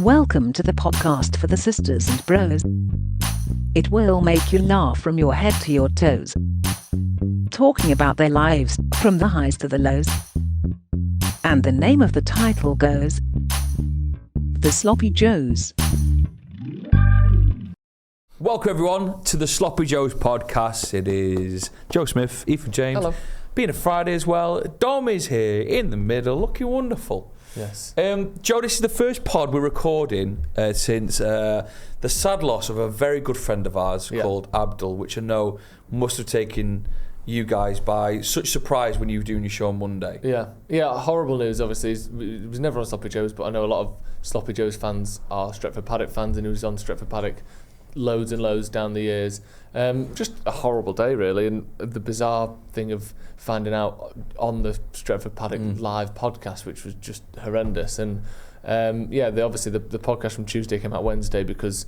Welcome to the podcast for the sisters and bros. It will make you laugh from your head to your toes. Talking about their lives, from the highs to the lows. And the name of the title goes, The Sloppy Joes. Welcome everyone to the Sloppy Joes podcast. It is Joe Smith, Ethan James. Hello. Being a Friday as well. Dom is here in the middle, looking wonderful. Yes. Joe, this is the first pod we're recording since the sad loss of a very good friend of ours called Abdul, which I know must have taken you guys by such surprise when you were doing your show on Monday. Yeah, horrible news obviously. It was never on Sloppy Joes, but I know a lot of Sloppy Joes fans are Stretford Paddock fans, and he was on Stretford Paddock loads and loads down the years. Just a horrible day really, and the bizarre thing of finding out on the Stretford Paddock live podcast, which was just horrendous. And obviously the podcast from Tuesday came out Wednesday because,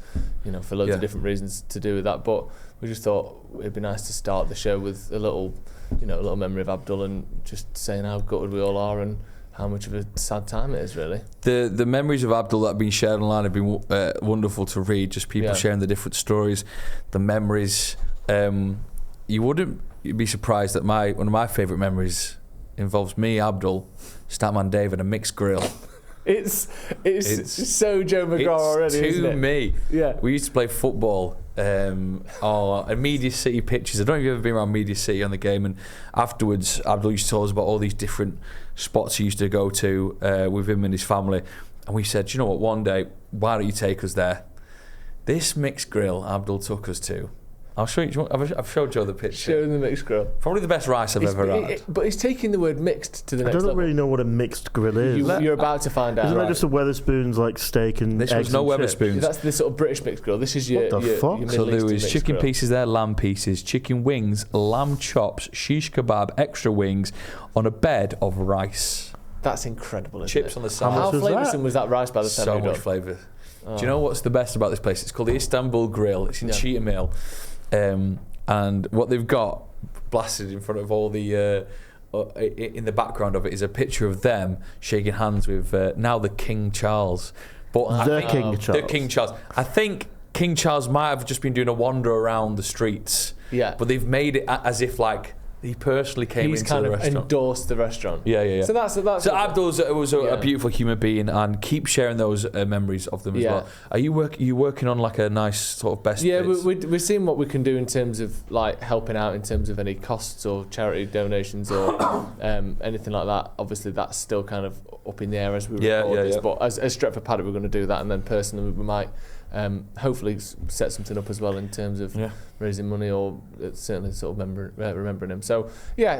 for loads of different reasons to do with that. But we just thought it'd be nice to start the show with a little memory of Abdul and just saying how gutted we all are and how much of a sad time it is, really. The memories of Abdul that have been shared online have been wonderful to read. Just people sharing the different stories, the memories. You wouldn't be surprised that one of my favourite memories involves me, Abdul, Statman Dave, and a mixed grill. It's so Joe McGraw already, isn't it? To me. Yeah. We used to play football at Media City pitches. I don't know if you've ever been around Media City on the game, and afterwards Abdul used to tell us about all these different spots he used to go to with him and his family, and we said, you know what, one day, why don't you take us there? This mixed grill Abdul took us to, I'll show you. I've showed Joe the picture. Show him the mixed grill. Probably the best rice I've ever had. But he's taking the word mixed to the next level. I don't really know what a mixed grill is. You're about to find out. Isn't that just a Weatherspoons like steak and this eggs? Was no Weatherspoons. That's the sort of British mixed grill. This is your what the fuck? Your so there was chicken grill. Pieces there, lamb pieces, chicken wings, lamb chops, shish kebab, extra wings on a bed of rice. That's incredible, isn't Chips it? on the side. How flavoursome was that rice by the time so you much done? flavour. Do you know what's the best about this place? It's called the Istanbul Grill. It's in Cheetah Mill. And what they've got blasted in front of all the in the background of it is a picture of them shaking hands with now the King Charles. But the King Charles. I think King Charles might have just been doing a wander around the streets. Yeah. But they've made it as if like he personally came into the restaurant. He's kind of endorsed the restaurant. Yeah. So that's so Abdul was a beautiful human being, and keep sharing those memories of them as well. Are you working on like a nice sort of best? Yeah, we're seeing what we can do in terms of like helping out in terms of any costs or charity donations or anything like that. Obviously, that's still kind of up in the air as we record this. But as Stretford Paddock, we're going to do that, and then personally, we might. Hopefully set something up as well in terms of raising money or certainly sort of remembering him. So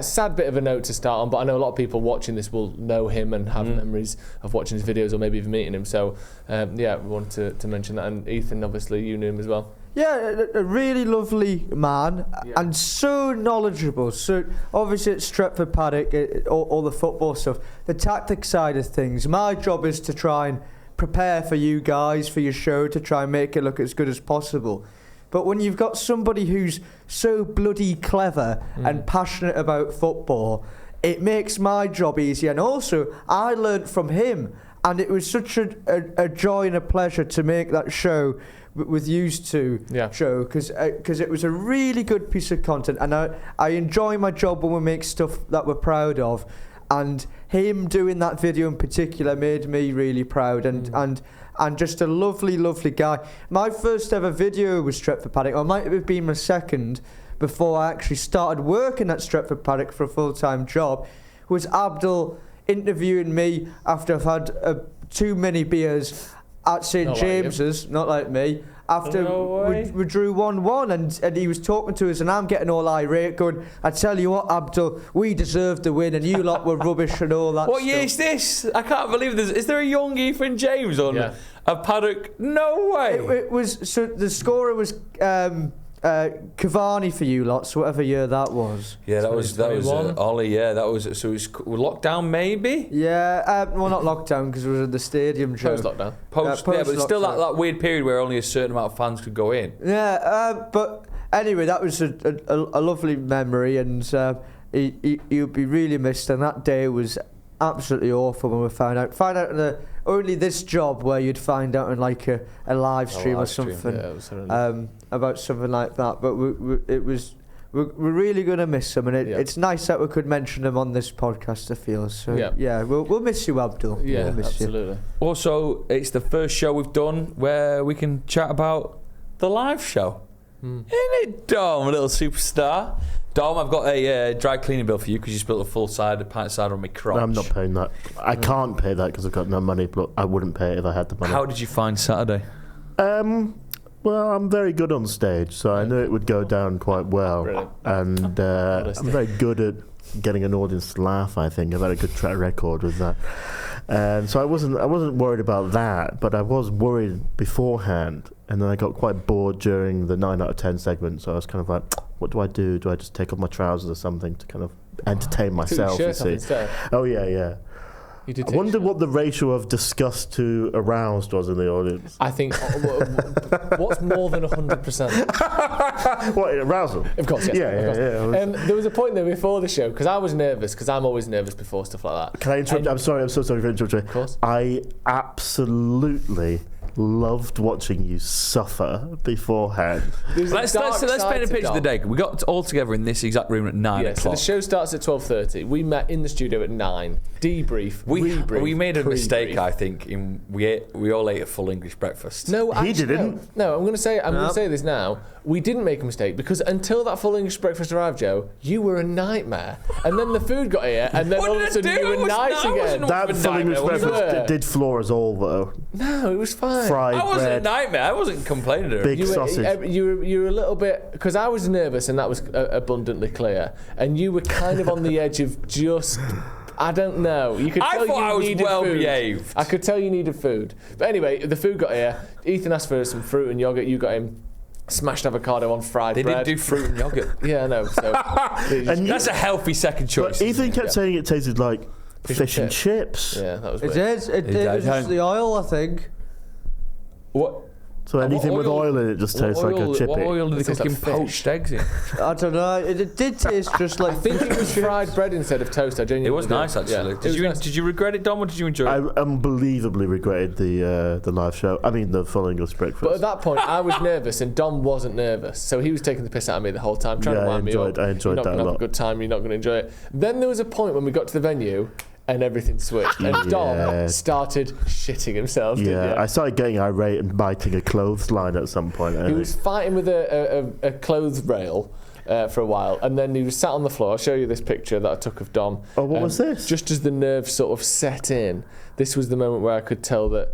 sad bit of a note to start on, but I know a lot of people watching this will know him and have memories of watching his videos or maybe even meeting him. So we wanted to mention that. And Ethan, obviously you knew him as well. Yeah, a really lovely man and so knowledgeable. So obviously at Stretford Paddock, all the football stuff, the tactic side of things. My job is to try and prepare for you guys, for your show, to try and make it look as good as possible. But when you've got somebody who's so bloody clever and passionate about football, it makes my job easier. And also, I learnt from him, and it was such a joy and a pleasure to make that show with used to show, because it was a really good piece of content, and I enjoy my job when we make stuff that we're proud of. And him doing that video in particular made me really proud, and just a lovely guy. My first ever video was Stretford Paddock, or might have been my second, before I actually started working at Stretford Paddock for a full-time job, was Abdul interviewing me after I've had too many beers at St James's, not like me. After we drew 1-1 and he was talking to us and I'm getting all irate going, I tell you what, Abdul, we deserved the win and you lot were rubbish and all that What stuff. year is this? I can't believe this. Is there a young Ethan James on a Paddock? No way. It was, so the scorer was Cavani for you lots, whatever year that was. Yeah, that was Ollie. Yeah, that was so. It was lockdown, maybe. Yeah, well, not lockdown because it was at the stadium. Post lockdown. But it's still that weird period where only a certain amount of fans could go in. Yeah, but anyway, that was a lovely memory, and he'll be really missed. And that day was absolutely awful when we found out. Only this job where you'd find out in like a live stream or something about something like that. But we're really going to miss him, and it's nice that we could mention him on this podcast, I feel. So we'll miss you, Abdul. Yeah, we'll miss absolutely. You. Also, it's the first show we've done where we can chat about the live show. Isn't it, Dom, a little superstar? Dom, I've got a dry cleaning bill for you because you spilled a pint cider on my crotch. I'm not paying that. I can't pay that because I've got no money, but I wouldn't pay it if I had the money. How did you find Saturday? Well, I'm very good on stage, so I knew it would go down quite well. Brilliant. And I'm very good at getting an audience to laugh, I think. I've had a good track record with that. And so I wasn't worried about that, but I was worried beforehand. And then I got quite bored during the 9 out of 10 segment, so I was kind of like, what do I do? Do I just take off my trousers or something to kind of entertain myself? You see? Oh, yeah. I wonder what the ratio of disgust to aroused was in the audience. I think what's more than 100%? What, arousal? Of course, yes. Yeah. There was a point there before the show, because I was nervous, because I'm always nervous before stuff like that. Can I interrupt? I'm so sorry for interrupting. Of course. I loved watching you suffer beforehand. Let's paint a picture of the day. We got all together in this exact room at 9 o'clock. So the show starts at 12:30. We met in the studio at 9. Debrief. We made a mistake, I think. We all ate a full English breakfast. No, he didn't. No, I'm going to say this now. We didn't make a mistake because until that full English breakfast arrived, Joe, you were a nightmare. And then the food got here, and then all of a sudden you were nice again. That full English breakfast did floor us all, though. No, it was fine. Fried I wasn't bread, a nightmare. I wasn't complaining. big sausage. You were a little bit, because I was nervous, and that was abundantly clear. And you were kind of on the edge of just. I don't know. You could tell I was well behaved. I could tell you needed food. But anyway, the food got here. Ethan asked for some fruit and yogurt. You got him smashed avocado on fried bread. They didn't do fruit and yogurt. Yeah, I know. So that's a healthy second choice. But Ethan kept saying it tasted like fish and chips. Yeah, that was It weird. is. It was just the oil, I think. What? So anything with oil in it just tastes like a chippy. What oil did they cook in like poached eggs in? I don't know. It did taste just like. I think it was fried bread instead of toast. I genuinely It was nice, actually. Yeah. Did you regret it, Dom, or did you enjoy it? I unbelievably regretted the live show. I mean, the full English breakfast. But at that point, I was nervous, and Dom wasn't nervous, so he was taking the piss out of me the whole time, trying to wind me up. I enjoyed You're not that going a to have lot. a good time. You're not going to enjoy it. Then there was a point when we got to the venue. And everything switched. And Dom started shitting himself, didn't you? I started getting irate and biting a clothesline at some point. He was fighting with a clothes rail for a while, and then he was sat on the floor. I'll show you this picture that I took of Dom. Oh, what was this? Just as the nerves sort of set in, this was the moment where I could tell that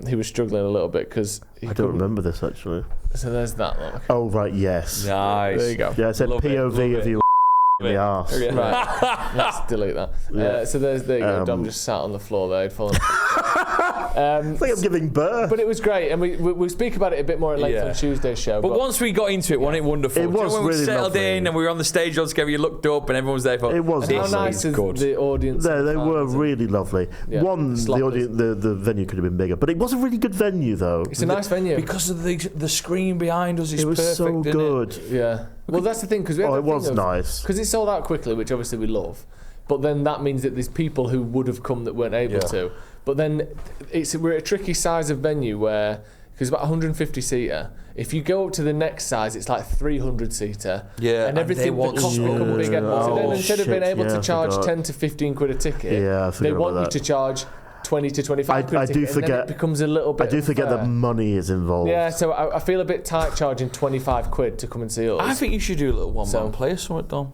he was struggling a little bit because I don't remember this, actually. So there's that look. Oh, right, yes. Nice. There you go. Yeah, I said POV of you in the arse. Right, let's delete that. Yeah. So there you go. Dom just sat on the floor there. He'd fallen. It's like I'm giving birth. But it was great, and we'll speak about it a bit more at length on Tuesday's show. But once we got into it, wasn't it wonderful? It was when really we settled lovely. in and we were on the stage all together, you looked up and everyone was there for It was How lovely. nice is good. the audience? They were really lovely. Yeah. One, the audience, the venue could have been bigger, but it was a really good venue, though. It's a nice venue. because of the screen behind us is It was perfect, so isn't good. Yeah. Well, that's the thing, because Oh, it was nice. Because it sold out quickly, which obviously we love. But then that means that there's people who would have come that weren't able to. But then we're at a tricky size of venue where, because it's about 150 seater. If you go up to the next size, it's like 300 seater. Yeah, and everything want the costs become so bigger. much So then more. instead of being able Yeah, to I charge forgot. 10 to 15 quid a ticket, Yeah, I they forgot want about you that. to charge 20 to 25 quid I a do ticket, and then forget. it becomes a little bit I do forget unfair. that money is involved. Yeah, so I feel a bit tight charging 25 quid to come and see us. I think you should do a little one-man play or something, Dom.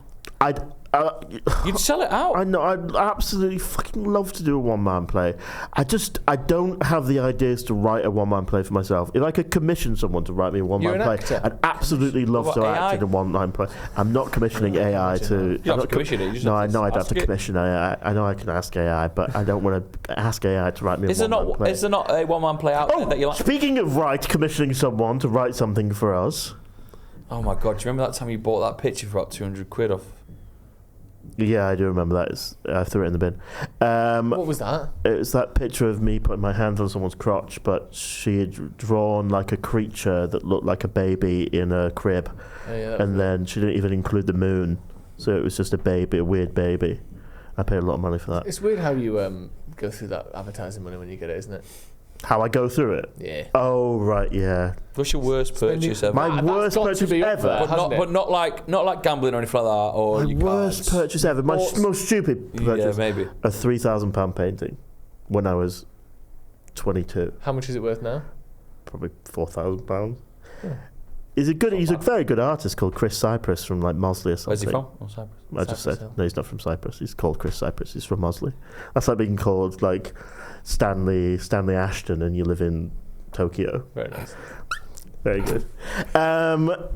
You'd sell it out. I know. I'd absolutely fucking love to do a one-man play. I don't have the ideas to write a one-man play for myself. If I could commission someone to write me a one-man play, actor. I'd absolutely love What, to AI? act in a one-man play. I'm not commissioning AI to. You don't have to commission it. You just No, I have to know I'd have ask to it. commission AI. I know I can ask AI, but I don't want to ask AI to write me a one-man play. Is there not a one-man play out there that you like? Speaking of commissioning someone to write something for us. Oh my God, do you remember that time you bought that picture for about 200 quid off? Yeah, I do remember that. I threw it in the bin. What was that? It was that picture of me putting my hands on someone's crotch, but she had drawn like a creature that looked like a baby in a crib. Yeah, And then she didn't even include the moon. So it was just a baby, a weird baby. I paid a lot of money for that. It's weird how you go through that advertising money when you get it, isn't it? How I go through it? Yeah. Oh, right, yeah. What's your worst purchase ever? My worst purchase ever? But not like gambling or anything like that. Or My your worst cards. purchase ever. My most stupid purchase. Yeah, maybe. A £3,000 painting when I was 22. How much is it worth now? Probably £4,000. Yeah. He's a very good artist called Chris Cypress from like Mosley or something. Where's he from? Oh, Cyprus. I just Cypress said Hill. no. He's not from Cyprus. He's called Chris Cypress. He's from Mosley. That's like being called like Stanley Ashton, and you live in Tokyo. Very nice. Very good. No.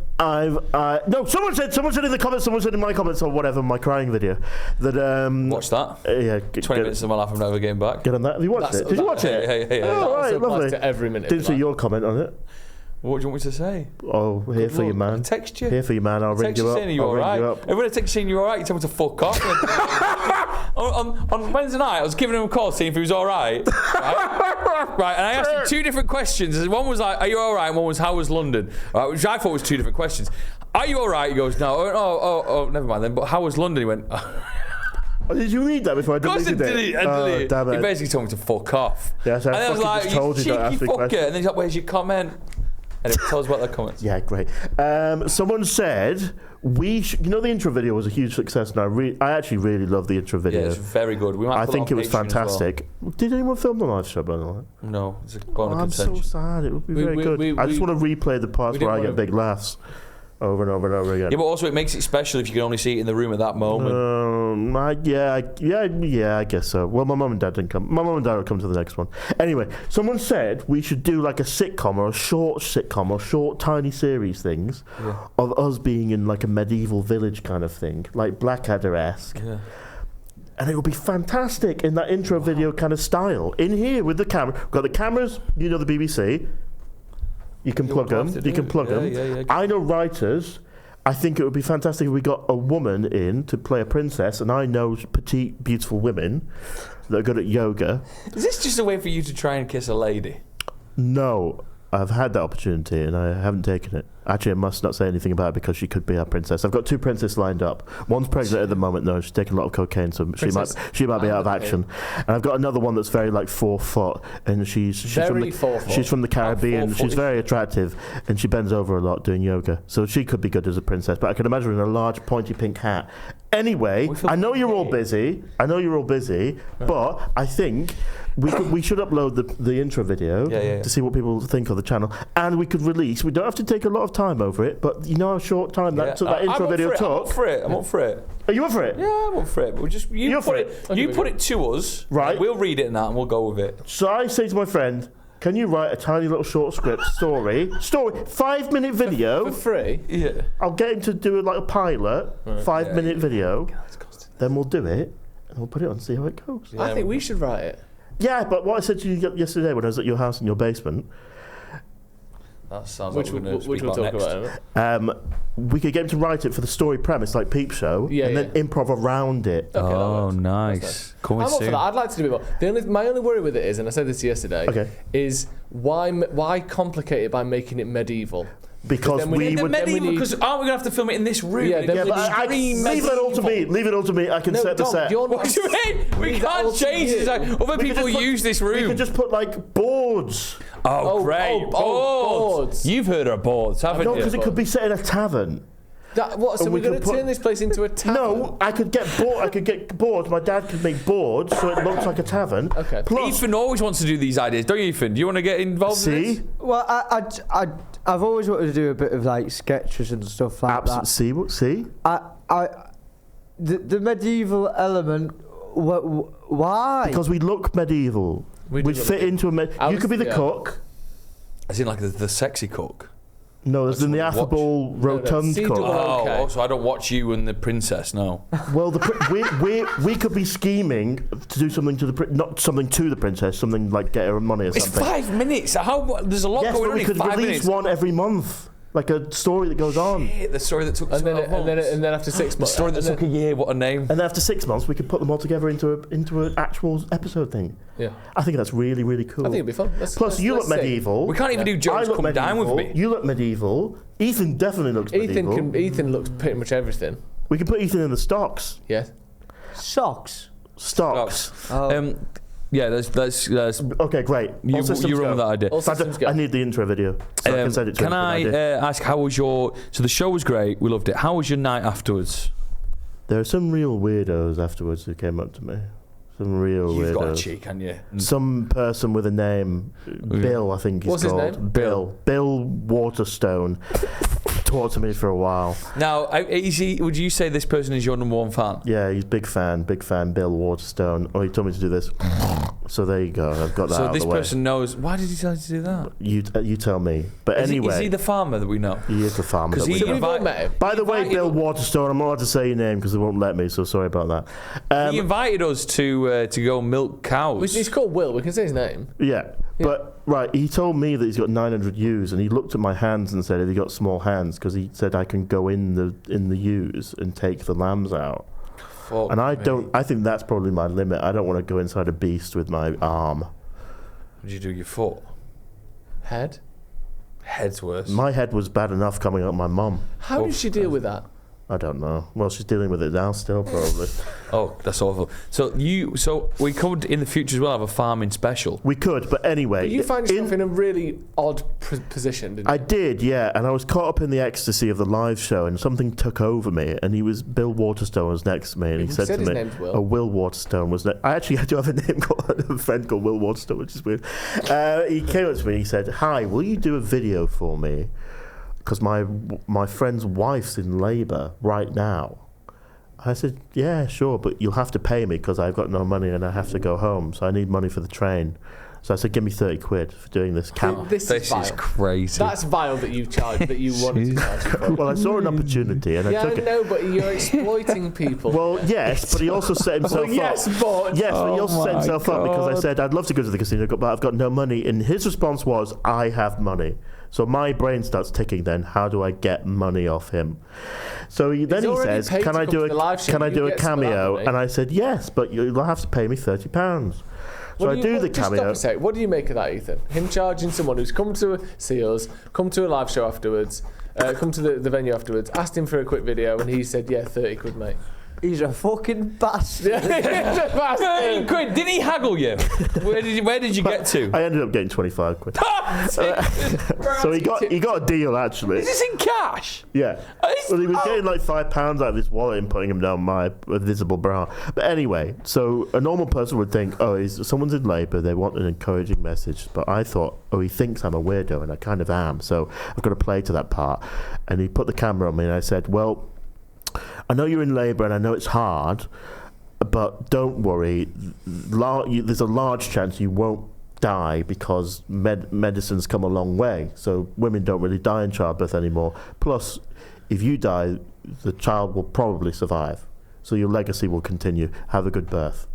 Someone said in the comments. Someone said in my comments or whatever. My crying video that. Watch that. Yeah. 20 minutes of my life. I'm never getting back. Get on that. Have you watched it? Did you watch it? Yeah. Oh, right, also applies lovely. to every minute. Didn't see your comment on it. What do you want me to say? Oh, here for you, man. I'll text you. Here for you, man. I'll ring Text you up. saying, are you I'll ring alright? you up. Everyone I text saying you're alright, you tell me to fuck off. on Wednesday night, I was giving him a call seeing if he was alright. Right, and I asked him 2 different questions. One was like, are you alright? And one was, how was London? Right, which I thought was 2 different questions. Are you alright? He goes, no. Oh, never mind then. But how was London? He went, Oh, did you read that before I deleted it? I Damn it. He basically told me to fuck off. Yes, I and I was fucking like, just told you cheeky don't ask me fucker. questions. And then he's like, where's your comment? And tell us about their comments. Yeah, great. Someone said you know the intro video was a huge success, and I actually really love the intro video. Yeah, it's very good. We might I put think it it on was Patreon as fantastic. Did anyone film the live show, by the way? No, it's a bone of I'm so contention. sad. It would be very good. I just want to replay the parts where I get big laughs over and over and over again. Yeah, but also it makes it special if you can only see it in the room at that moment. I guess so. Well, my mum and dad didn't come. My mum and dad will come to the next one. Anyway, someone said we should do like a sitcom or a short sitcom or short tiny series things of us being in like a medieval village kind of thing, like Blackadder-esque. Yeah. And it would be fantastic in that intro video kind of style. In here with the camera. We've got the cameras, you know, the BBC. You can plug them. You can plug them. Yeah. I know writers. I think it would be fantastic if we got a woman in to play a princess, and I know petite, beautiful women that are good at yoga. Is this just a way for you to try and kiss a lady? No, I've had that opportunity and I haven't taken it. Actually, I must not say anything about it because she could be our princess. I've got 2 princesses lined up. One's pregnant at the moment, though. She's taking a lot of cocaine, so she might be out of action. And I've got another one that's very like 4 foot, and she's from the Caribbean. She's very attractive, and she bends over a lot doing yoga. So she could be good as a princess. But I can imagine her in a large pointy pink hat. Anyway, I know you're all busy. But I think we should upload the intro video to see what people think of the channel, and we could release. We don't have to take a lot of time over it, but you know how short time that intro video took. I'm up for it. Are you up for it? Yeah, I'm up for it. But you put it to us. Right. We'll read it and that, and we'll go with it. So I say to my friend, can you write a tiny little short script story 5-minute video for free? Yeah. I'll get him to do a pilot 5-minute video. Then we'll do it and we'll put it on and see how it goes. I think we should write it. Yeah, but what I said to you yesterday when I was at your house in your basement, that sounds which like we'll talk about. We could get him to write it for the story premise, like Peep Show, then improv around it. Okay, nice. I'm up for that. I'd like to do a bit more. My only worry with it is, and I said this yesterday, is why complicate it by making it medieval? Because because aren't we gonna have to film it in this room? Yeah, but leave it all to me. Leave it all to me. I can set the set. What do you mean? We can't change this. Other people use this room. We can just put boards. Oh, great! Boards. You've heard of boards, haven't you? No, because it could be set in a tavern. So we're going to turn this place into a tavern? No, I could get boards. My dad could make boards so it looks like a tavern. Okay. Plus, Ethan always wants to do these ideas, don't you, Ethan? Do you want to get involved in this? Well, I've always wanted to do a bit of sketches and stuff like that. See? The medieval element. Why? Because we look medieval. We'd fit into a. You could be the cook. As in, like the sexy cook. No, there's the affable, rotund cook. So I don't watch you and the princess, no. Well, we could be scheming to do something to not something to the princess, something like get her money or something. It's 5 minutes. There's a lot going on in 5 minutes. Yes, but we could release one every month. Like a story that goes on. The story that took 12 months. And then after 6 months. The story that took a year, what a name. And then after 6 months, we could put them all together into an actual episode thing. Yeah. I think that's really, really cool. I think it'd be fun. Plus, you look medieval. We can't even do Jones Come Down With Me. You look medieval. Ethan definitely looks medieval. Ethan looks pretty much everything. We can put Ethan in the stocks. Yeah. Socks. Stocks. Oh. Yeah, there's Okay, great. you All systems run go. with that idea. All systems go. I need the intro video so I can send it to Can him. I ask, how was your... So the show was great, we loved it. How was your night afterwards? There are some real weirdos afterwards who came up to me. Some real You've weirdos. got a cheek, haven't you? Some person with a name, Bill, I think he's What's his called. name? Bill Waterstone. Talked to me for a while. Now, would you say this person is your number one fan? Yeah, he's big fan, Bill Waterstone. Oh, he told me to do this. So there you go. I've got that So out this of the way. person knows... Why did he tell you to do that? You tell me. But anyway, Is he the farmer that we know? he is the farmer. Because That we he know. We've all met him. By the way, invited- Bill Waterstone, I'm not allowed to say your name because they won't let me, so sorry about that. He invited us to go milk cows. He's called Will. We can say his name. Yeah, but right, he told me that he's got 900 ewes, and he looked at my hands and said, "Have you got small hands?" Because he said I can go in the ewes and take the lambs out. Fuck And I me. don't. I think that's probably my limit. I don't want to go inside a beast with my arm. What did you do? Your foot? Head. Head's worse. My head was bad enough coming out of my mum. How did she deal with that? I don't know. Well, she's dealing with it now still, probably. Oh, that's awful. So we could in the future as well have a farming special. We could, but anyway. But you find yourself in a really odd position, didn't you? I did, yeah, and I was caught up in the ecstasy of the live show, and something took over me. And Bill Waterstone was next to me, and he said to his me, name's Will. "Oh, Will Waterstone was next." I do have a name a friend called Will Waterstone, which is weird. He came up to me, and he said, "Hi, will you do a video for me? Because my friend's wife's in labour right now." I said, "Yeah, sure, but you'll have to pay me because I've got no money and I have to go home, so I need money for the train." So I said, "Give me 30 quid for doing this." This is vile. crazy. That's vile that you charge, that you wanted to charge for. Well, I saw an opportunity and Yeah, I took I it. know, but you're exploiting people. Well, yes, but he also set himself Well, yes, up. but... Yes, but he Oh also set my himself up because I God. said, "I'd love to go to the casino, but I've got no money." And his response was, "I have money." So my brain starts ticking then, how do I get money off him? So then he already says, paid "Can to I come do to the live show, can I you do a get some of that cameo?" money. And I said, "Yes, but you'll have to pay me £30. So I do the Just cameo. stop a sec. What do you make of that, Ethan? Him charging someone who's come to see us, come to a live show afterwards, come to the venue afterwards, asked him for a quick video, and he said, "Yeah, 30 quid, mate." He's a fucking bastard. 30 quid. Did he haggle you? Where did you get to? I ended up getting 25 quid. So he got a deal actually. Is this in cash? Yeah. Well, he was getting like £5 out of his wallet and putting him down my visible bra. But anyway, so a normal person would think, "Oh, someone's in labour, they want an encouraging message." But I thought, "Oh, he thinks I'm a weirdo," and I kind of am. So I've got to play to that part. And he put the camera on me and I said, "Well, I know you're in labour and I know it's hard, but don't worry. There's a large chance you won't die because medicine's come a long way. So women don't really die in childbirth anymore. Plus, if you die, the child will probably survive. So your legacy will continue. Have a good birth."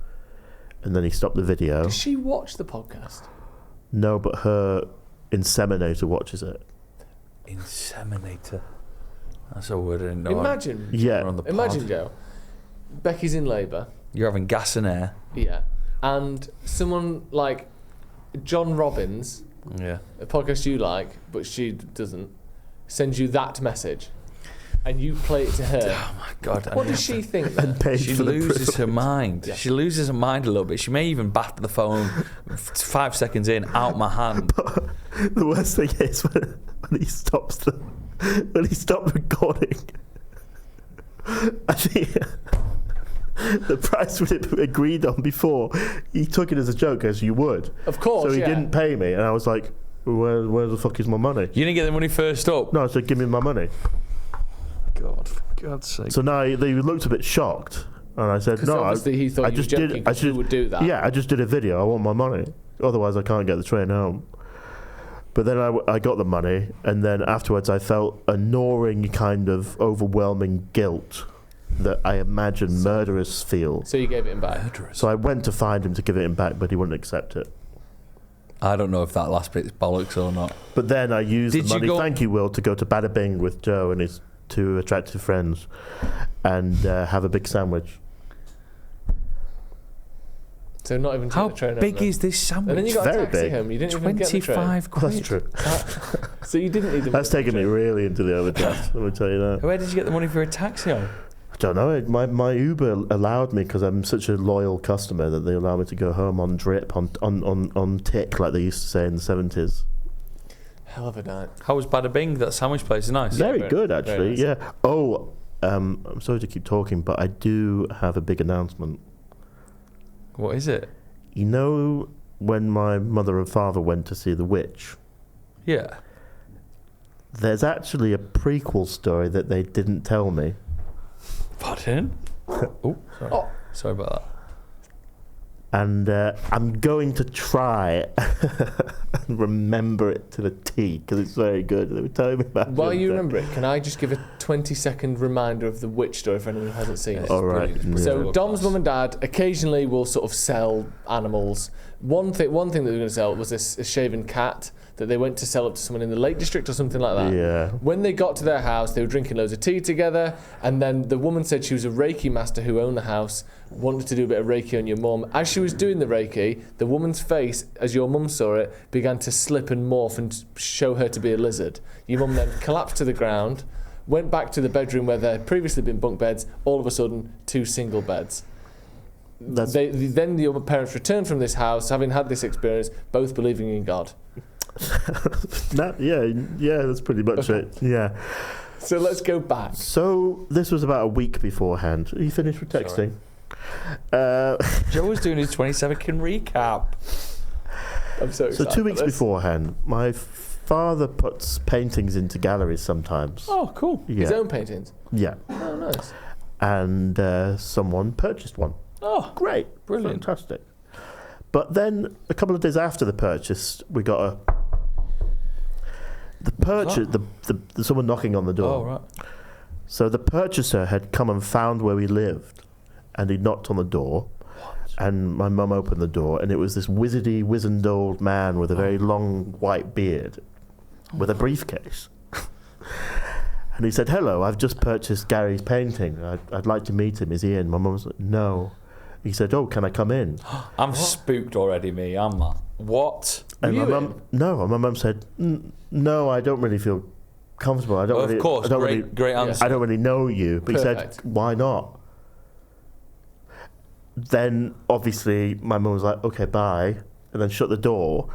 And then he stopped the video. Does she watch the podcast? No, but her inseminator watches it. Inseminator. That's a word I didn't know. Imagine, Yeah. We're on the pod. imagine, Joe. Becky's in labour. You're having gas and air. Yeah. And someone like John Robbins, Yeah. a podcast you like, but she doesn't, sends you that message. And you play it to her. Oh my God. What does she think then? Paid She for the loses her privilege. mind. Yeah. She loses her mind a little bit. She may even bat the phone 5 seconds in, out my hand. The worst thing is when he stopped recording. I think the price we had agreed on before, he took it as a joke, as you would. Of course, So he yeah. didn't pay me, and I was like, where the fuck is my money? You didn't get the money first up. No, I said, "Give me my money." God, for God's sake. So now they looked a bit shocked, and I said, Because "No, obviously he thought I you were just joking, did. 'cause you would do that. Yeah, I just did a video. I want my money. Otherwise, I can't get the train home." But then I got the money, and then afterwards I felt a gnawing kind of overwhelming guilt that I imagine murderers feel. So you gave it him back. So I went to find him to give it him back, but he wouldn't accept it. I don't know if that last bit's bollocks or not. But then I used Did the you money, go- thank you, Will, to go to Bada Bing with Joe and his 2 attractive friends and have a big sandwich. So not even take How the train home big then. is this sandwich? And then you got Very a taxi big. home. You didn't even get the train. 25 Oh, quid. that's true. So you didn't need the That's money taken for me the train. really into the overdraft, let me tell you that. Where did you get the money for a taxi home? don't know. My Uber allowed me, because I'm such a loyal customer, that they allow me to go home on drip, on tick, like they used to say in the 70s. Hell of a night. How was Bada Bing? That sandwich place is nice. Very good, actually. nice. Yeah. Oh, I'm sorry to keep talking, but I do have a big announcement. What is it? You know, when my mother and father went to see The Witch, Yeah. there's actually a prequel story that they didn't tell me. Pardon? Oh, sorry. Oh. Sorry about that. And I'm going to try and remember it to the T, because it's very good. They were telling me about it. While you remember it, can I just give a 20-second reminder of the witch story for anyone who hasn't seen it? All right. So Dom's mum and dad occasionally will sort of sell animals. One thing that they were going to sell was a shaven cat that they went to sell up to someone in the Lake District or something like that. Yeah. When they got to their house, they were drinking loads of tea together, and then the woman said she was a Reiki master who owned the house, wanted to do a bit of Reiki on your mum. As she was doing the Reiki, the woman's face, as your mum saw it, began to slip and morph and show her to be a lizard. Your mum then collapsed to the ground, went back to the bedroom where there had previously been bunk beds, all of a sudden 2 single beds. Then your parents returned from this house, having had this experience, both believing in God. Yeah, that's pretty much it. Yeah. So let's go back. So this was about a week beforehand. Are you finished with texting? Joe was doing his 20-second recap. I'm so excited. So 2 weeks beforehand, my father puts paintings into galleries sometimes. Oh, cool. Yeah. His own paintings? Yeah. Oh, nice. And someone purchased one. Oh, Great. brilliant. Fantastic. But then a couple of days after the purchase, we got someone knocking on the door. Oh, right. So the purchaser had come and found where we lived, and he knocked on the door. And my mum opened the door, and it was this wizened old man with a very long white beard, with a briefcase. And he said, "Hello, I've just purchased Gary's painting. I'd like to meet him. Is he in?" My mum was like, "No." He said, "Oh, can I come in?" I'm spooked already, me. I'm like, what? And my mum said, "No, I don't really feel comfortable. I don't Well, really, of course, I don't great answer. I don't really know you." But he Perfect. said, "Why not?" Then obviously my mum was like, "Okay, bye," and then shut the door.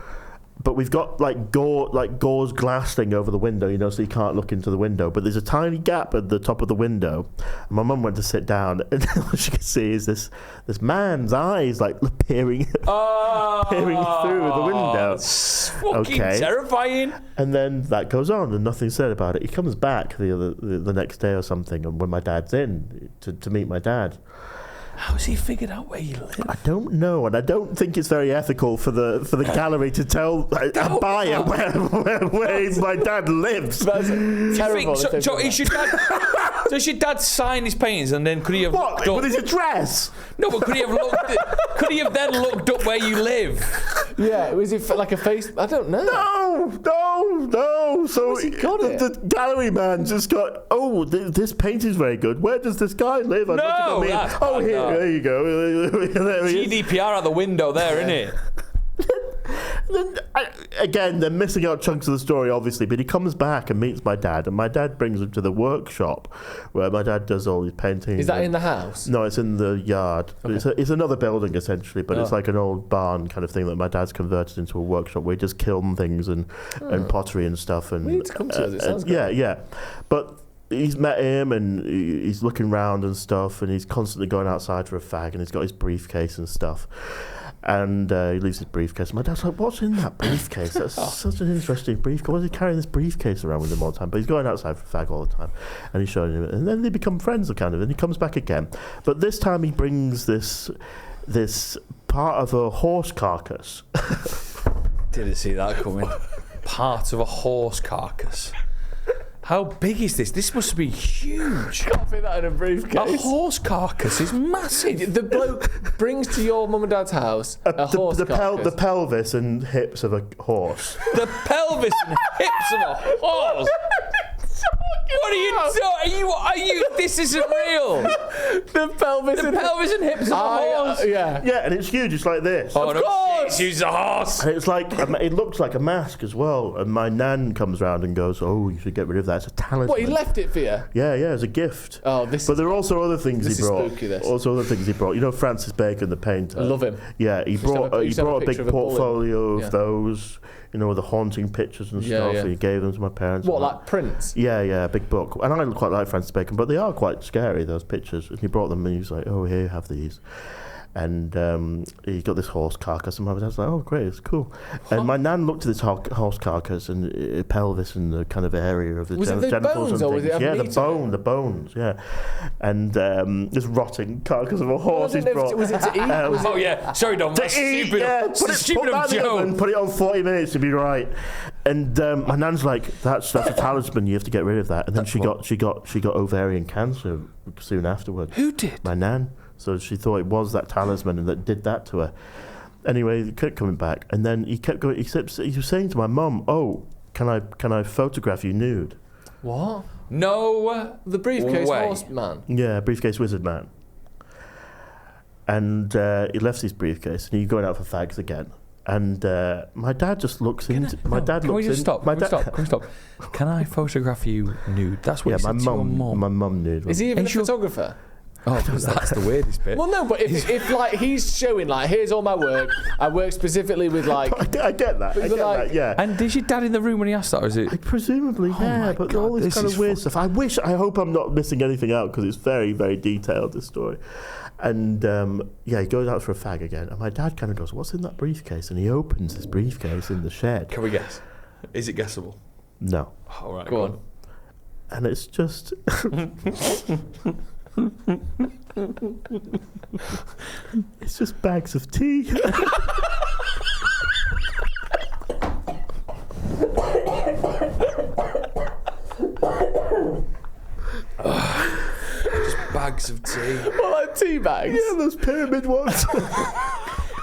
But we've got gauze glass thing over the window, so you can't look into the window. But there's a tiny gap at the top of the window. And my mum went to sit down, and all she could see is this man's eyes peering through the window. It's fucking terrifying. And then that goes on, and nothing's said about it. He comes back the next day or something, and when my dad's in to meet my dad. How's he figured out where you live? I don't know, and I don't think it's very ethical for the gallery to tell a buyer where my dad lives. That's terrible. Does your dad sign his paintings, and then could he have looked up? With his address? No, but could he have then looked up where you live? Yeah, was it like a face? I don't know. No. So How's he got it? The gallery man just got, this painting's very good. Where does this guy live? No, There you go. There he is. GDPR out the window there, isn't it? Again, they're missing out chunks of the story, obviously, but he comes back and meets my dad, and my dad brings him to the workshop where my dad does all his paintings. Is that in the house? No, it's in the yard. Okay. It's another building, essentially, but it's like an old barn kind of thing that my dad's converted into a workshop where he just kiln things and pottery and stuff. And We need to come to it sounds good. Yeah. But he's met him, and he's looking round and stuff, and he's constantly going outside for a fag, and he's got his briefcase and stuff. And he leaves his briefcase. My dad's like, "What's in that briefcase? That's such an interesting briefcase. Why is he carrying this briefcase around with him all the time?" But he's going outside for a fag all the time. And he's showing him it. And then they become friends, kind of. And he comes back again. But this time he brings this part of a horse carcass. Didn't see that coming. Part of a horse carcass. How big is this? This must be huge. Can't fit that in a briefcase. A horse carcass is massive. The bloke brings to your mum and dad's house a horse carcass. The pelvis and hips of a horse. The pelvis and hips of a horse. What are you doing? Are you? This isn't real. The pelvis and hips of a horse. Yeah. Yeah, and it's huge. It's like this. Oh, Of no, course! Use a horse. And it's like, it looks like a mask as well. And my nan comes round and goes, "Oh, you should get rid of that. It's a talisman." What, he left it for you? Yeah, as a gift. Oh, this But is... there are also other things This he is brought. spooky, this. Also other things he brought. You know Francis Bacon, the painter. I love him. Yeah, he Used to have brought a- he used to have a brought a picture big of a bull in- portfolio of yeah. those, you know, with the haunting pictures and Yeah, stuff. yeah. And he gave them to my parents. What, and like prints? Yeah, a big book. And I quite like Francis Bacon, but they are quite scary, those pictures. And he brought them and he was like, "Oh, here, have these." And he got this horse carcass, and my dad was like, "Oh, great, it's cool." And my nan looked at this horse carcass and pelvis and the kind of area of the Was it the genitals bones and or was things. it have Yeah, meat on it? the bones, yeah. And this rotting carcass of a horse he's brought. Was it to eat? Was Oh, yeah. Sorry, Dom. to That's eat, stupid. yeah. It's Put a stupid that in the joke. oven, put it on 40 minutes to be right. And my nan's like, that's a talisman. You have to get rid of that. And then she got ovarian cancer soon afterwards. Who did? My nan. So she thought it was that talisman and that did that to her. Anyway, he kept coming back, and then he kept going. He was saying to my mum, "Oh, can I photograph you nude?" What? No. The briefcase way. horse man. Yeah, briefcase wizard man. And he left his briefcase, and he's going out for fags again. And my dad just looks into. My dad Can we looks just in. stop? My Can we dad. stop? Can we stop? Can I photograph you nude? That's what Yeah, you my said to your mum. My mum nude. Is he even a Is your- photographer? Oh, because that's the weirdest bit. Well, no, but if like he's showing like, here's all my work. I work specifically with like. I get that. I get like- that. Yeah. And is your dad in the room when he asked that, or is it? Presumably, yeah, my but God, all this this kind is of weird stuff. I hope I'm not missing anything out because it's very, very detailed, this story. And he goes out for a fag again, and my dad kind of goes, "What's in that briefcase?" And he opens his briefcase in the shed. Can we guess? Is it guessable? No, All right, Go on. and it's just. It's just bags of tea. Just bags of tea. What, like tea bags? Yeah, those pyramid ones.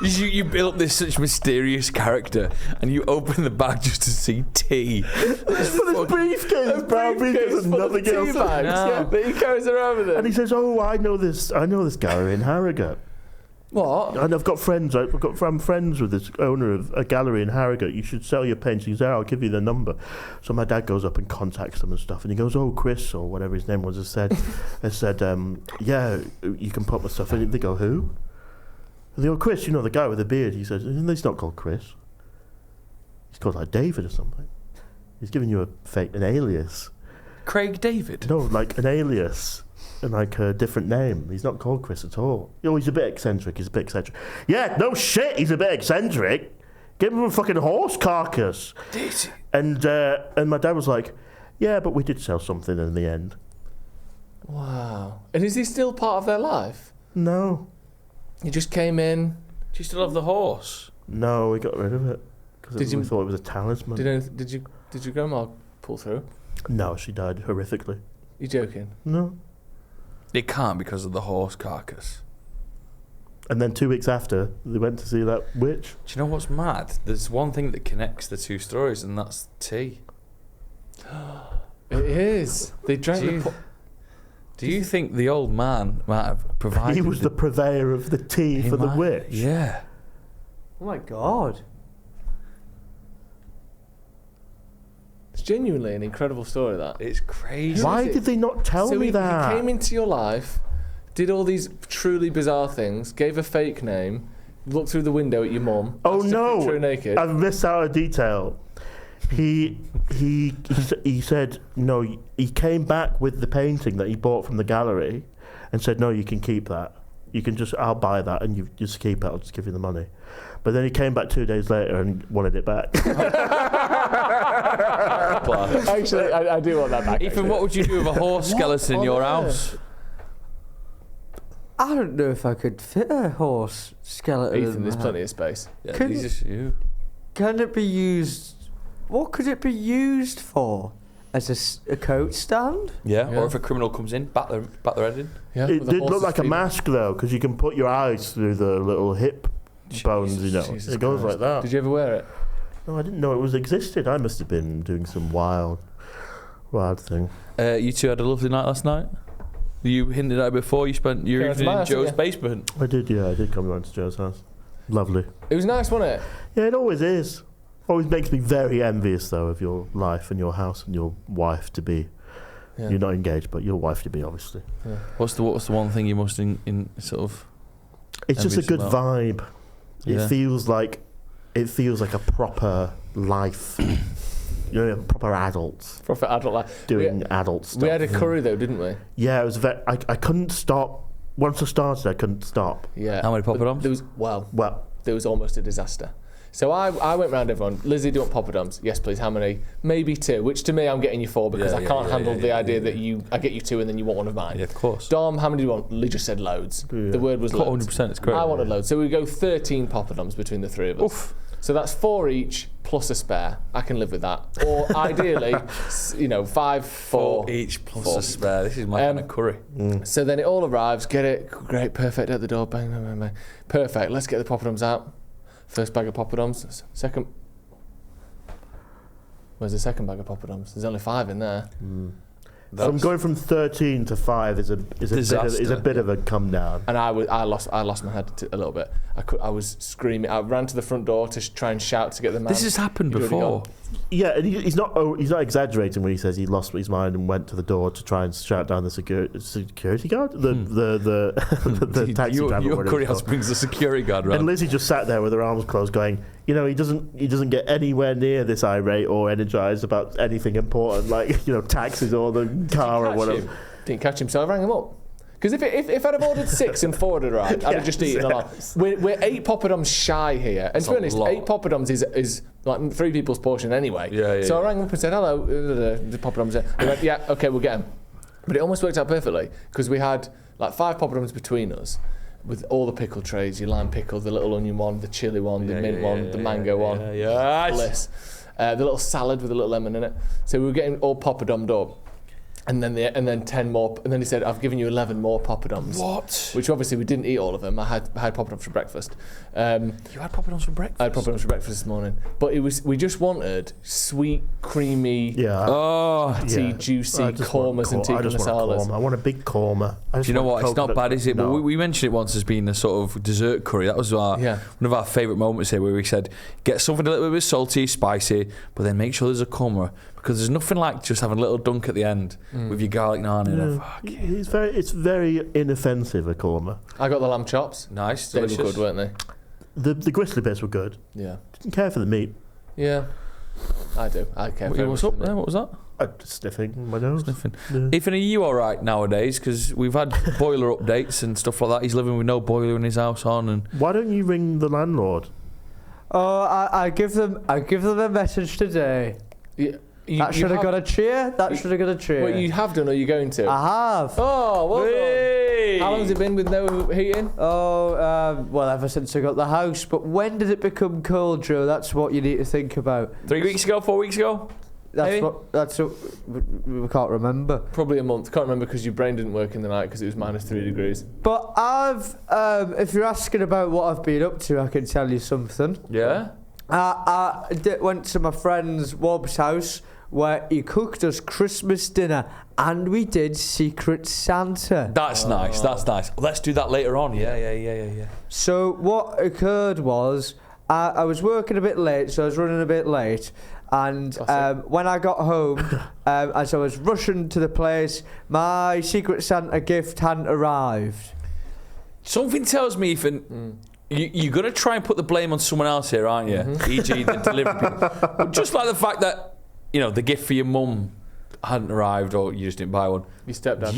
You build up this such mysterious character, and you open the bag just to see tea. But this briefcase, brown briefcase, and nothing tea else. bags No. that he carries around with him. And he says, "Oh, I know this gallery in Harrogate. What? And I've got friends. I'm friends with this owner of a gallery in Harrogate. You should sell your paintings there. I'll give you the number." So my dad goes up and contacts them and stuff. And he goes, "Oh, Chris," or whatever his name was, has said, "Yeah, you can put my stuff in." They go, "Who?" And they go, "Chris, you know, the guy with the beard." He says, "He's not called Chris. He's called like David or something. He's giving you an alias." Craig David. No, like an alias. And like a different name. He's not called Chris at all. Oh, he's a bit eccentric. Yeah, no shit, he's a bit eccentric. Give him a fucking horse carcass. And my dad was like, "Yeah, but we did sell something in the end." Wow. And is he still part of their life? No. He just came in. Do you still have the horse? No, we got rid of it. Because Did we you- thought it was a talisman. Did your grandma pull through? No, she died horrifically. You joking? No. It can't because of the horse carcass. And then 2 weeks after, they went to see that witch. Do you know what's mad? There's one thing that connects the two stories, and that's tea. It is. They drank Do you- Do you think the old man might have provided? He was the purveyor of the tea He for the might- witch. Yeah. Oh my god. It's genuinely an incredible story, that. It's crazy. Why is it? did they not tell So me that? he came into your life, did all these truly bizarre things, gave a fake name, looked through the window at your mum. Oh asked her picture her no! naked. I've missed out a detail. He said no. He came back with the painting that he bought from the gallery, and said, "No, you can keep that. I'll buy that, and you just keep it. I'll just give you the money." But then he came back 2 days later and wanted it back. Actually, I do want that back. Ethan, what would you do with a horse skeleton in your on house? I don't know if I could fit a horse skeleton. Ethan, in there's my plenty of space. Yeah, Couldn't- these are you. Can it be used? What could it be used for? As a coat stand? Yeah. Yeah. Or if a criminal comes in, bat their head in. Yeah, It with the did look horse's like a feet. mask though, because you can put your eyes through the little hip bones. You know, Jesus it goes Christ. like that. Did you ever wear it? No, I didn't know it was existed. I must have been doing some wild thing. You two had a lovely night last night. You hinted at it before. You spent your evening in Joe's basement. I did, yeah. I did come around to Joe's house. Lovely. It was nice, wasn't it? Yeah, it always is. Always makes me very envious, though, of your life and your house and your wife to be. Yeah. You're not engaged, but your wife to be, obviously. Yeah. What's the one thing you most in sort of? It's just a good vibe. It feels like a proper life. Proper adults. Proper adult life. Doing adult stuff. We had a curry though, didn't we? Yeah, it was I couldn't stop. Once I started, I couldn't stop. Yeah. How many poppadoms? There was almost a disaster. So I went round everyone. Lizzie, do you want poppadoms? Yes, please. How many? Maybe 2. Which to me, I'm getting you 4 because I can't handle the idea that I get you 2 and then you want one of mine. Yeah, of course. Dom, how many do you want? Lee just said loads. Yeah. The word was loads. 100%. It's great. I wanted loads. So we go 13 poppadoms between the 3 of us. Oof. So that's 4 each plus a spare. I can live with that. Or ideally, 5, 4 each plus a spare. This is my kind of curry. So then it all arrives. Get it. Great. Perfect at the door. Bang, bang, bang, bang. Perfect. Let's get the poppadoms out. First bag of poppadoms. Second. Where's the second bag of poppadoms? There's only 5 in there. From going from 13 to 5 is a bit of a come down. And I lost my head a little bit. I was screaming. I ran to the front door to try and shout to get the man. This has happened before. Yeah, and he's not exaggerating when he says he lost his mind and went to the door to try and shout down the security guard, the taxi driver. Your curry house brings the security guard round. And Lizzie just sat there with her arms closed, going, he doesn't get anywhere near this irate or energized about anything important, like taxes or the car or whatever. Didn't catch him, so I rang him up. Because if I'd have ordered 6 and 4 had arrived, I'd have just eaten a lot. We're 8 poppadoms shy here, and to be honest, 8 poppadoms is like 3 people's portion anyway. So I rang up and said, "Hello, the poppadoms." They went, "Yeah, okay, we'll get them." But it almost worked out perfectly because we had like 5 poppadoms between us, with all the pickle trays, your lime pickle, the little onion one, the chilli one, the mint one, the mango one, bliss, the little salad with a little lemon in it. So we were getting all poppadomed up. And then 10 more, and then he said, "I've given you 11 more poppadoms." What? Which obviously we didn't eat all of them. I had poppadoms for breakfast. You had poppadoms for breakfast? I had poppadoms for breakfast this morning. But we just wanted sweet, creamy, juicy kormas and tikka masalas. I want a big korma. Do you know what? It's not bad, is it? No. But we mentioned it once as being a sort of dessert curry. That was one of our favourite moments here, where we said, get something a little bit salty, spicy, but then make sure there's a korma. Because there's nothing like just having a little dunk at the end with your garlic naan in it. It's very inoffensive, a korma. I got the lamb chops. Nice, delicious. They were good, weren't they? The gristly bits were good. Yeah. Didn't care for the meat. Yeah, I do. I care for what's up there? What was that? Sniffing my nose. Yeah. Ethan, are you all right nowadays? Because we've had boiler updates and stuff like that. He's living with no boiler in his house on. And why don't you ring the landlord? Oh, I give them a message today. Yeah. That should have got a cheer. That should have got a cheer. Well, you have done, or are you going to? I have. Oh, well done. How long has it been with no heating? Oh, well, ever since I got the house. But when did it become cold, Joe? That's what you need to think about. 3 weeks ago, 4 weeks ago? That's what we can't remember. Probably a month. Can't remember because your brain didn't work in the night because it was -3 degrees. But if you're asking about what I've been up to, I can tell you something. Yeah? I went to my friend Wob's house, where he cooked us Christmas dinner, and we did Secret Santa. That's nice. Let's do that later on. Yeah. So what occurred was, I was working a bit late, so I was running a bit late, and when I got home, as I was rushing to the place, my Secret Santa gift hadn't arrived. Something tells me, Ethan, you're going to try and put the blame on someone else here, aren't you? E.g. the delivery people. But just like the fact that, the gift for your mum hadn't arrived, or you just didn't buy one. Your stepdad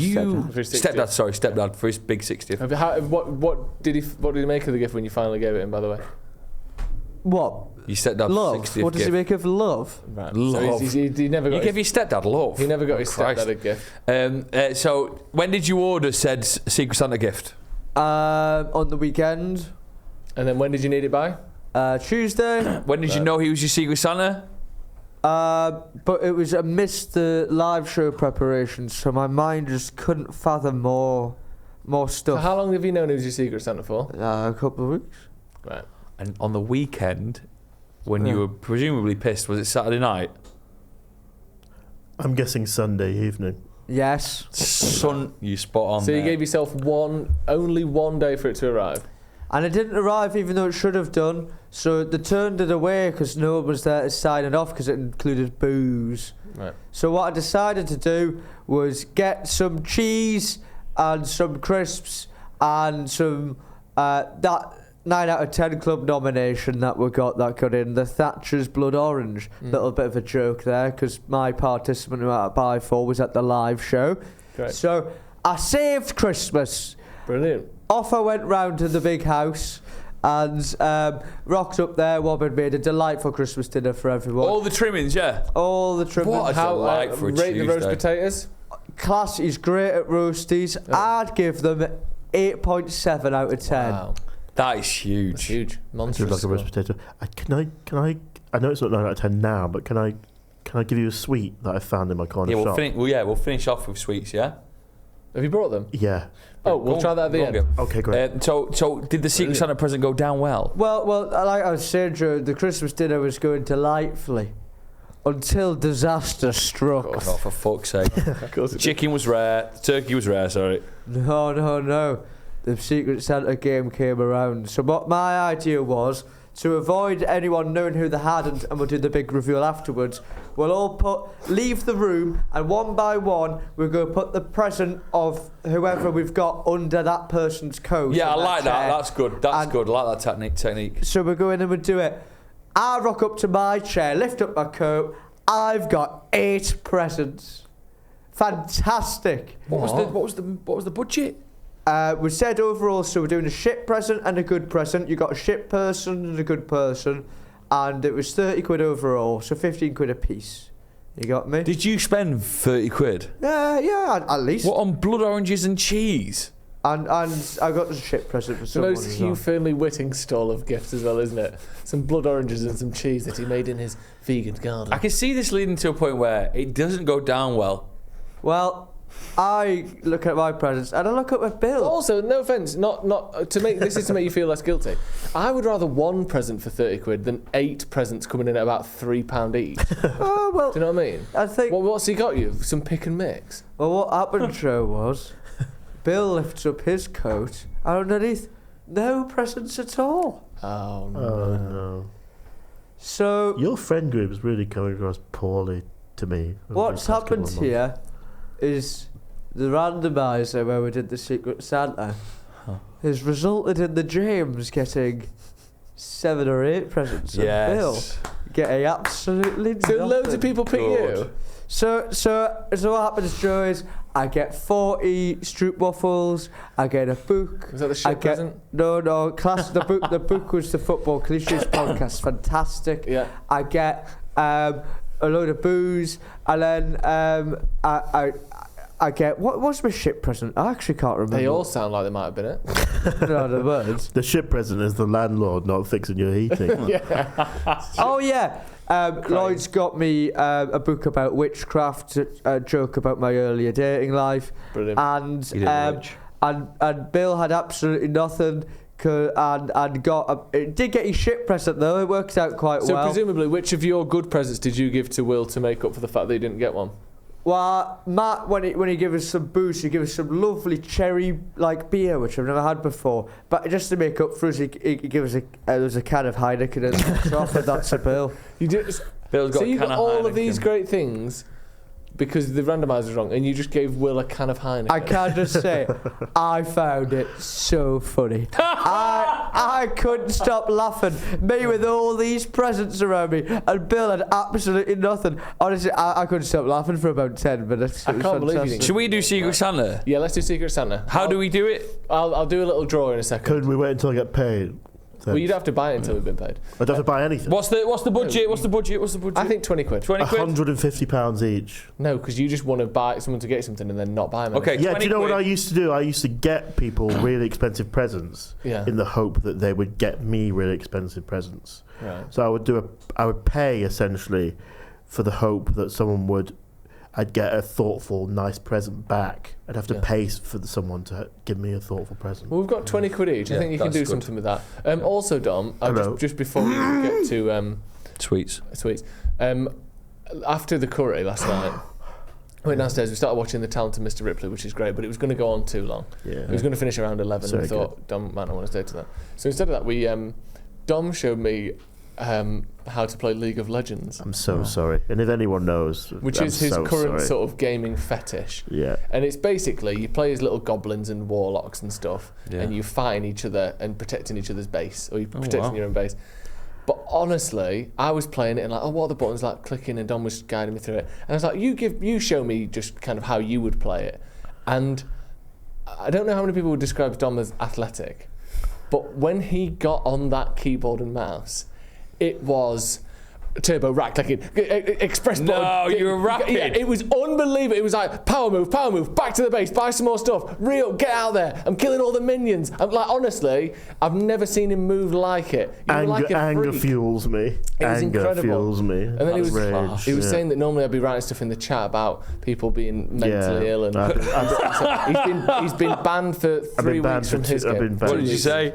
for his big 60th. What did he make of the gift when you finally gave it him, by the way? What? Your stepdad's love. 60th What does he make of love? Right. Love. So he never got. You gave your stepdad love. He never got his stepdad a gift. So when did you order said Secret Santa gift? On the weekend. And then when did you need it by? Tuesday. When did you know he was your Secret Santa? But it was amidst the live show preparations, so my mind just couldn't fathom more stuff. So how long have you known he was your Secret Santa for? A couple of weeks. Right. And on the weekend, when you were presumably pissed, was it Saturday night? I'm guessing Sunday evening. Yes. Son, you spot on. So you there. gave yourself only one day for it to arrive. And it didn't arrive even though it should have done. So they turned it away because no one was there to sign it off because it included booze. Right. So what I decided to do was get some cheese and some crisps and some that 9 out of 10 club nomination that we got in the Thatcher's Blood Orange. Little bit of a joke there because my participant who I had to buy for was at the live show. Great. So I saved Christmas. Brilliant. Off I went round to the big house and rocked up there. Wobbin made a delightful Christmas dinner for everyone. All the trimmings, yeah. All the trimmings. What a delight for a rate the roast Tuesday. potatoes? Class is great at roasties. I'd give them 8.7 out of 10. Wow. That is huge. That's huge. I do Monstrous. like a roast score. potato. I know it's not 9 out of 10 now, but can I give you a sweet that I found in my corner Yeah, shop? we'll finish off with sweets, yeah? Have you brought them? Yeah. Oh, we'll try that at the end. Okay, great. So did the Secret Santa present go down well? Well, like I was saying, Joe, the Christmas dinner was going delightfully until disaster struck. Oh, for fuck's sake. Chicken was rare. Turkey was rare, sorry. No. The Secret Santa game came around. So what my idea was, to avoid anyone knowing who they had, and we'll do the big reveal afterwards, we'll all leave the room, and one by one, we'll go put the present of whoever we've got under that person's coat. Yeah, I in like that. chair. That's good. That's good. I like that technique. So we'll go in and we'll do it. I rock up to my chair, lift up my coat. I've got 8 presents. Fantastic. What was the budget? We said overall, so we're doing a shit present and a good present. You got a shit person and a good person, and it was 30 quid overall, so 15 quid a piece. You got me? Did you spend 30 quid? Yeah, at least. What, on blood oranges and cheese? And I got a shit present for The someone most as Hugh well. Fernley Whitting stall of gifts as well, isn't it? Some blood oranges and some cheese that he made in his vegan garden. I can see this leading to a point where it doesn't go down well. Well, I look at my presents and I look at my bill. Also, no offence, not to make this is to make you feel less guilty. I would rather one present for 30 quid than 8 presents coming in at about £3 each. Oh, well, Do you know what I mean? I think... What's he got you? Some pick and mix? Well, what happened, Joe, was Bill lifts up his coat and underneath, no presents at all. Oh, no. Oh, no. So... Your friend group is really coming across poorly to me. What's happened here is the randomizer where we did the Secret Santa has resulted in the James getting 7 or 8 presents and Bill getting absolutely So nothing. loads of people pick Good. you? So what happens, Joe, is I get 40 Stroop waffles, I get a book. Was that the shit present? No, class. The book was the Football Cliches podcast, fantastic. Yeah. I get a load of booze, and then I get what's my shit present? I actually can't remember. They all sound like they might have been it. No, the words. The ship present is the landlord not fixing your heating. Oh yeah. Lloyd's got me a book about witchcraft, a joke about my earlier dating life, Brilliant. and Bill had absolutely nothing. And it did get his shit present though. It worked out quite So well. presumably, which of your good presents did you give to Will to make up for the fact that he didn't get one? Well, Matt, when he gave us some booze, he gave us some lovely cherry beer, which I've never had before. But just to make up for us, he gave us there was a can of Heineken and so I offered that to Bill. You did. Bill's got So a you can got of all of these Heineken. great things because the randomizer was wrong, and you just gave Will a can of Heineken. I can just say, I found it so funny. I couldn't stop laughing. Me with all these presents around me, and Bill had absolutely nothing. Honestly, I couldn't stop laughing for about 10 minutes. I can't believe you fantastic. didn't. Should we do Secret Santa? Yeah, let's do Secret Santa. How do we do it? I'll do a little draw in a second. Could we wait until I get paid? Well, you'd have to buy it until we've been paid. I don't have to buy anything. What's the budget? What's the budget? I think 20 quid. 20 quid. £150 each. No, because you just want to buy someone to get something and then not buy them. Okay. Yeah, 20 do you know what quid. I used to do? I used to get people really expensive presents Yeah. in the hope that they would get me really expensive presents. Right. So I would pay essentially for the hope that I'd get a thoughtful, nice present back. I'd have to pay for someone to give me a thoughtful present. Well, we've got 20 quid each. I Yeah, think you can that's do good. something with that. Also, Dom, Hello. just before we get to Sweets. sweets, after the curry last night, We went downstairs, we started watching The Talented Mr. Ripley, which is great, but it was going to go on too long. Yeah. It was going to finish around 11, and we Very thought, Dom might not want to stay to that. So instead of that, we Dom showed me how to play League of Legends. I'm so sorry. And if anyone knows, Which I'm is his so current sorry. sort of gaming fetish. Yeah. And it's basically, you play as little goblins and warlocks and stuff, Yeah. and you fighting each other and protecting each other's base, or you're protecting wow. your own base. But honestly, I was playing it and like, what are the buttons, like clicking, and Dom was guiding me through it. And I was like, you show me just kind of how you would play it. And I don't know how many people would describe Dom as athletic, but when he got on that keyboard and mouse, it was turbo, right clicking, express button. No, you were rapid. Yeah, it was unbelievable. It was like power move, back to the base, buy some more stuff, reel, get out there. I'm killing all the minions. I'm like, honestly, I've never seen him move like it. You were like a Anger freak. fuels me. It was Anger incredible. fuels me. And then he was, Rage, he was yeah. saying that normally I'd be writing stuff in the chat about people being mentally ill, and he's been banned for 3 weeks from his game. What did you say?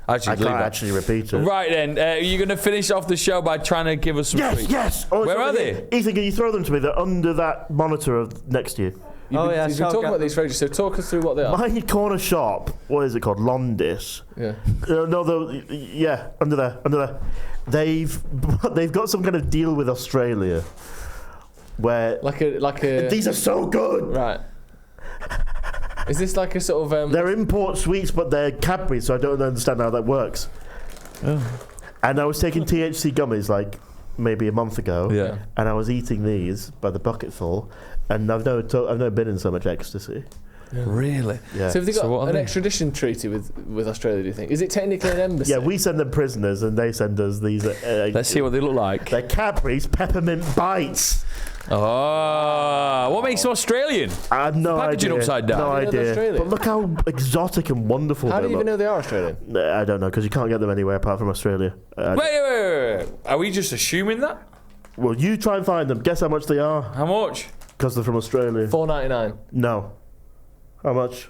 I can't actually repeat it. Right then, you're going to finish off the show by trying to give us some treats. Yes. Oh, Where are they? Ethan, can you throw them to me? They're under that monitor of next to you. You've been talking about these for ages, so talk us through what they are. My corner shop. What is it called? Londis. Yeah. Under there. They've got some kind of deal with Australia, where Like a. these are so good. Right. Is this like a sort of? They're import sweets, but they're Cadbury, so I don't understand how that works. Oh. And I was taking THC gummies like maybe a month ago, Yeah. and I was eating these by the bucketful, and I've never been in so much ecstasy. Really? Yeah. So have they got what are an they? extradition treaty with Australia? Do you think? Is it technically an embassy? Yeah, we send them prisoners, and they send us these. Let's see what they look like. They're Cadbury's peppermint bites. Oh, what makes them Australian? I have no Packaging idea. upside down. No How do you know they're idea. Australian? But look how exotic and wonderful How they do you even look. know they are Australian? I don't know, because you can't get them anywhere apart from Australia. Wait. Are we just assuming that? Well, you try and find them. Guess how much they are? How much? Because they're from Australia. $4.99. No. How much?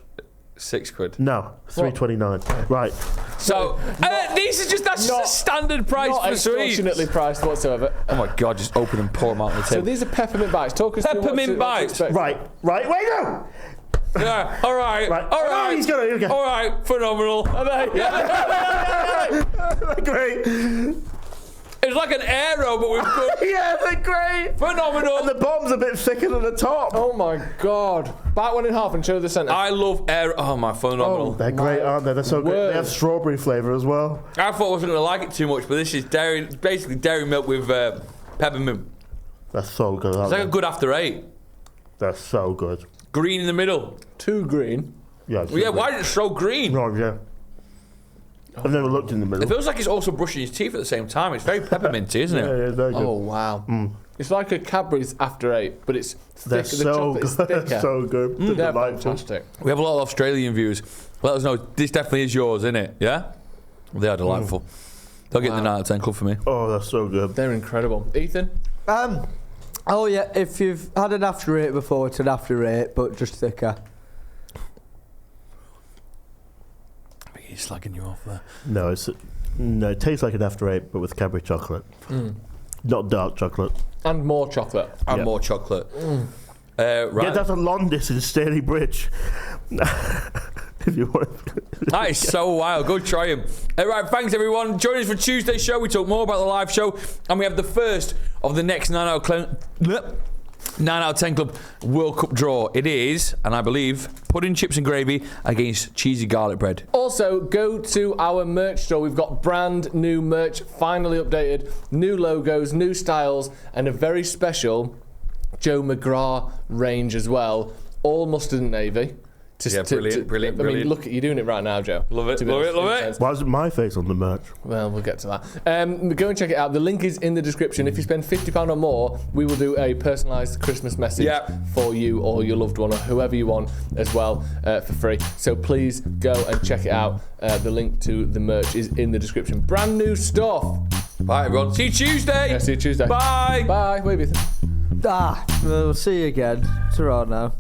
£6. No. $3.29. Right. So that's just a standard price Not for sweets. extortionately priced whatsoever. Oh my God! Just open and pour them out on the So table. these are peppermint bites. Talk us through Peppermint what to bites. expect. Right. Wait, no! Yeah. All right. Right. All Oh, right. he's got it. Okay. All right. Phenomenal. Great. It's like an arrow, but with good. Yeah, they're great. Phenomenal. And the bottom's a bit thicker than the top. Oh my God. Bite one in half and show the centre. I love arrow. Oh my, phenomenal. They're great, aren't they? They're so good. word. They have strawberry flavour as well. I thought I wasn't going to like it too much, but this is basically dairy milk with peppermint. They're so good, It's aren't like a they? good after 8. They're so good. Green in the middle. Too green. Yeah. Well, yeah, why is it so green? Oh, yeah. I've never looked in the It middle. feels like it's also brushing his teeth at the same time. It's very pepperminty, isn't Yeah, it? yeah, very good. Oh wow. It's like a Cadbury's after 8, but it's They're thick. The so chocolate is good. thicker. So good. They're They're delightful. fantastic. We have a lot of Australian viewers. Let us know. This definitely is yours, isn't it? Yeah? They are delightful. They'll get in the 9 out of 10 club for me. Oh, they're so good. They're incredible. Ethan? Oh yeah, if you've had an after 8 before, it's an after 8, but just thicker. I think he's slagging you off there. No, it tastes like an after 8, but with Cadbury chocolate. Not dark chocolate. And more chocolate. And Yeah. more chocolate. Right. Yeah, that's a Londis in Staley Bridge. If you want. That is so wild. Go try him. Right, thanks everyone. Join us for Tuesday's show. We talk more about the live show, and we have the first of the next 9 out of 10 Club World Cup draw. It is, and I believe, pudding, chips and gravy against cheesy garlic bread. Also, go to our merch store. We've got brand new merch, finally updated, new logos, new styles, and a very special Joe McGrath range as well. All mustard and navy. Brilliant. I mean, look, you're doing it right now, Joe. Love it, to be love honest. it, love it. Why is my face on the merch? Well, we'll get to that. Go and check it out. The link is in the description. If you spend £50 or more, we will do a personalised Christmas message for you or your loved one or whoever you want as well for free. So please go and check it out. The link to the merch is in the description. Brand new stuff. Bye, everyone. See you Tuesday. Yeah, see you Tuesday. Bye. Bye. Wave, Ethan. We'll see you again. It's around now.